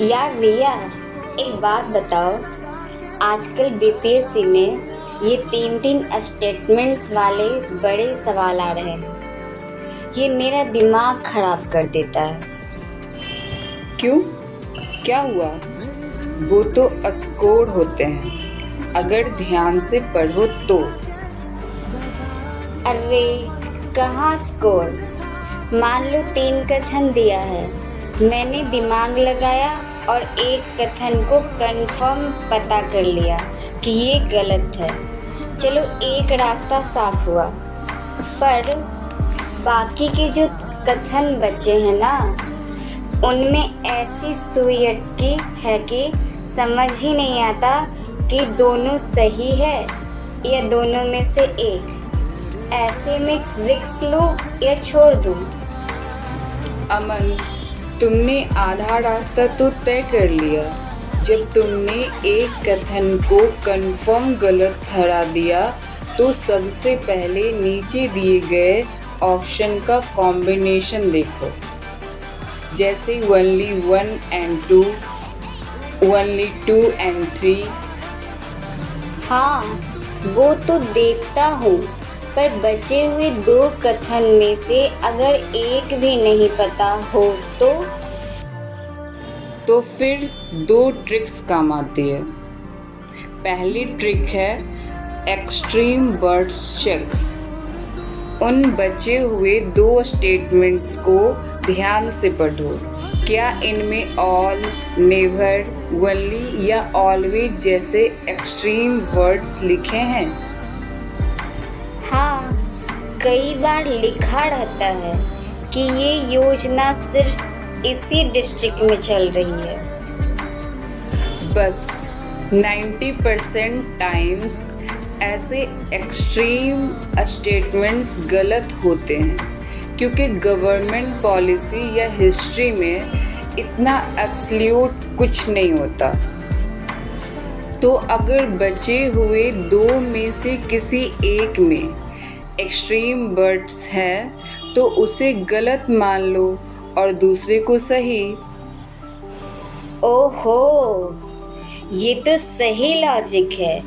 यार रिया, एक बात बताओ। आजकल बीपीएससी में ये तीन तीन स्टेटमेंट्स वाले बड़े सवाल आ रहे हैं। ये मेरा दिमाग खराब कर देता है। क्यों? क्या हुआ? वो तो स्कोर होते हैं, अगर ध्यान से पढ़ो तो। अरे कहाँ स्कोर। मान लो 3 कथन दिया है, मैंने दिमाग लगाया और एक कथन को कंफर्म पता कर लिया कि ये गलत है। चलो एक रास्ता साफ हुआ, पर बाकी के जो कथन बचे हैं ना, उनमें ऐसी सुई अटकी है कि समझ ही नहीं आता कि दोनों सही है या दोनों में से एक। ऐसे में रिस्क लूं या छोड़ दूं? अमन, तुमने आधा रास्ता तो तय कर लिया जब तुमने एक कथन को कंफर्म गलत ठहरा दिया। तो सबसे पहले नीचे दिए गए ऑप्शन का कॉम्बिनेशन देखो, जैसे only 1 and 2, only 2 and 3। हाँ, वो तो देखता हूँ, पर बचे हुए 2 कथन में से अगर एक भी नहीं पता हो तो फिर 2 ट्रिक्स काम आती है। पहली ट्रिक है एक्सट्रीम वर्ड्स चेक। उन बचे हुए 2 स्टेटमेंट्स को ध्यान से पढ़ो। क्या इनमें ऑल, नेवर, ओनली या ऑलवेज जैसे एक्सट्रीम वर्ड्स लिखे हैं? हाँ, कई बार लिखा रहता है कि ये योजना सिर्फ इसी डिस्ट्रिक्ट में चल रही है। बस 90% टाइम्स ऐसे एक्सट्रीम स्टेटमेंट्स गलत होते हैं, क्योंकि गवर्नमेंट पॉलिसी या हिस्ट्री में इतना एब्सोल्यूट कुछ नहीं होता। तो अगर बचे हुए 2 में से किसी एक में एक्सट्रीम वर्ड्स हैं तो उसे गलत मान लो और दूसरे को सही। ओहो, ये तो सही लॉजिक है।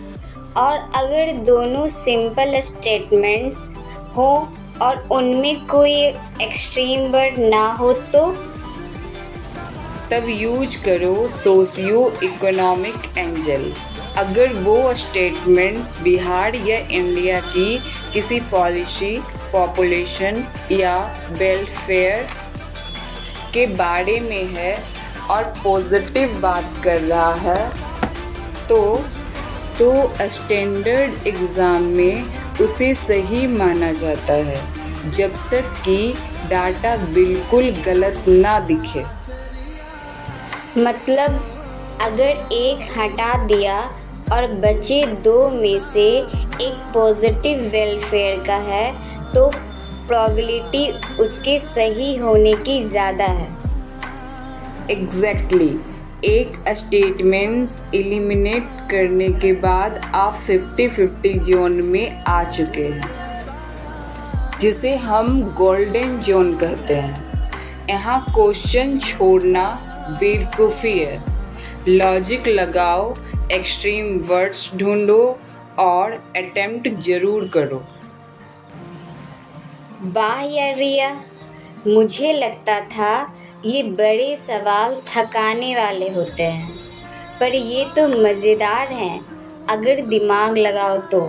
और अगर दोनों सिंपल स्टेटमेंट्स हो और उनमें कोई एक्सट्रीम वर्ड ना हो तो? तब यूज करो सोशियो इकोनॉमिक एंगल। अगर वो स्टेटमेंट्स बिहार या इंडिया की किसी पॉलिसी, पॉपुलेशन या वेलफेयर के बारे में है और पॉजिटिव बात कर रहा है तो स्टैंडर्ड एग्ज़ाम में उसे सही माना जाता है, जब तक कि डाटा बिल्कुल गलत ना दिखे। मतलब अगर एक हटा दिया और बचे 2 में से एक पॉजिटिव वेलफेयर का है तो प्रोबेबिलिटी उसके सही होने की ज़्यादा है। एग्जैक्टली। एक स्टेटमेंट्स एलिमिनेट करने के बाद आप 50-50 जोन में आ चुके हैं, जिसे हम गोल्डन जोन कहते हैं। यहाँ क्वेश्चन छोड़ना बेवकूफ़ी है। लॉजिक लगाओ, एक्सट्रीम वर्ड्स ढूंढो और अटेम्प्ट ज़रूर करो। वाह यार रिया, मुझे लगता था ये बड़े सवाल थकाने वाले होते हैं, पर ये तो मज़ेदार हैं अगर दिमाग लगाओ तो।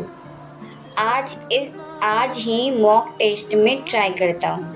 आज ही मॉक टेस्ट में ट्राई करता हूँ।